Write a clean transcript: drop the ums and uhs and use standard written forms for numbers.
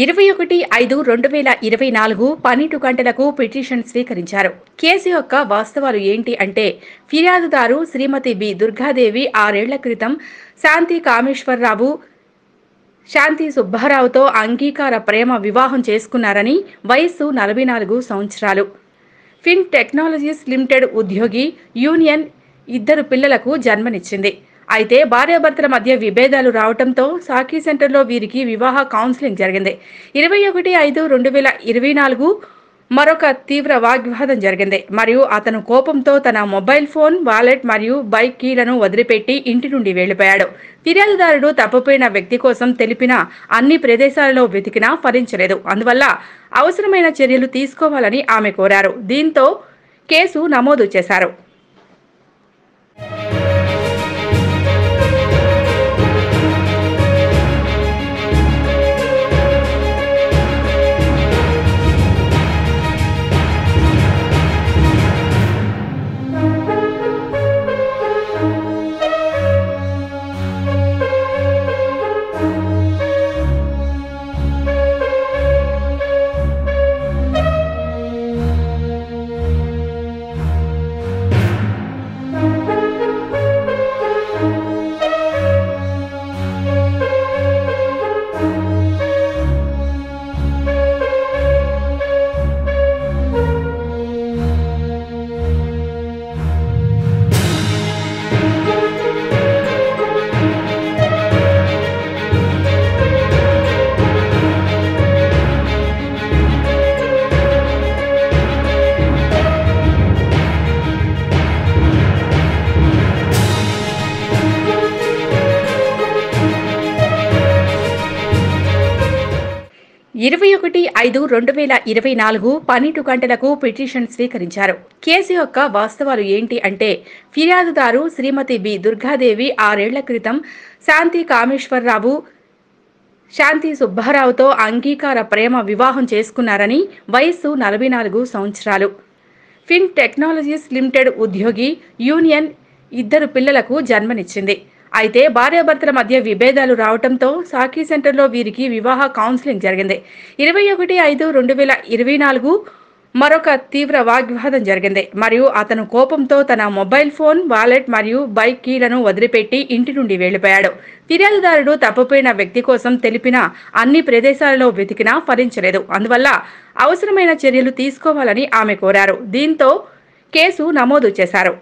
21/5/2024 12 గంటలకు పిటిషన్ స్వీకరించారు. కేసు యొక్క వాస్తవాలు ఏంటి అంటే, ఫిర్యాదుదారు శ్రీమతి బి. దుర్గాదేవి 6 ఏళ్ల క్రితం శాంతి కామేశ్వరరావు, శాంతి సుబ్బారావుతో అంగీకార ప్రేమ వివాహం చేసుకున్నారని, వయస్సు 44 సంవత్సరాలు. ఫిన్ టెక్నాలజీస్ లిమిటెడ్ ఉద్యోగి, యూనియన్, 2 పిల్లలకు జన్మనిచ్చింది. అయితే భార్యాభర్తల మధ్య విభేదాలు రావడంతో సాకి సెంటర్లో వీరికి వివాహ కౌన్సిలింగ్ జరిగింది. 21/5/2024 మరొక తీవ్ర వాగ్వాదం జరిగింది మరియు అతను కోపంతో తన మొబైల్ ఫోన్, వాలెట్ మరియు బైక్ కీలను వదిలిపెట్టి ఇంటి నుండి వెళ్లిపోయాడు. ఫిర్యాదుదారుడు తప్పిపోయిన వ్యక్తి కోసం తెలిపిన అన్ని ప్రదేశాలలో వెతికినా ఫలించలేదు. అందువల్ల అవసరమైన చర్యలు తీసుకోవాలని ఆమె కోరారు. దీంతో కేసు నమోదు చేశారు. ఇరవై 21/5/2024 12 గంటలకు పిటిషన్ స్వీకరించారు. కేసు యొక్క వాస్తవాలు ఏంటి అంటే, ఫిర్యాదుదారు శ్రీమతి బి. దుర్గాదేవి 6 ఏళ్ల క్రితం శాంతి కామేశ్వరరావు, శాంతి సుబ్బారావుతో అంగీకార ప్రేమ వివాహం చేసుకున్నారని, వయస్సు 44 సంవత్సరాలు. ఫిన్ టెక్నాలజీస్ లిమిటెడ్ ఉద్యోగి, యూనియన్, 2 పిల్లలకు జన్మనిచ్చింది. అయితే భార్యాభర్తల మధ్య విభేదాలు రావడంతో సాకి సెంటర్లో వీరికి వివాహ కౌన్సిలింగ్ జరిగింది. 21/5/2024 మరొక తీవ్ర వాగ్వాదం జరిగింది మరియు అతను కోపంతో తన మొబైల్ ఫోన్, వాలెట్ మరియు బైక్ కీలను వదిలిపెట్టి ఇంటి నుండి వెళ్లిపోయాడు. ఫిర్యాదుదారుడు తప్పిపోయిన వ్యక్తి కోసం తెలిపిన అన్ని ప్రదేశాలలో వెతికినా ఫలించలేదు. అందువల్ల అవసరమైన చర్యలు తీసుకోవాలని ఆమె కోరారు. దీంతో కేసు నమోదు చేశారు.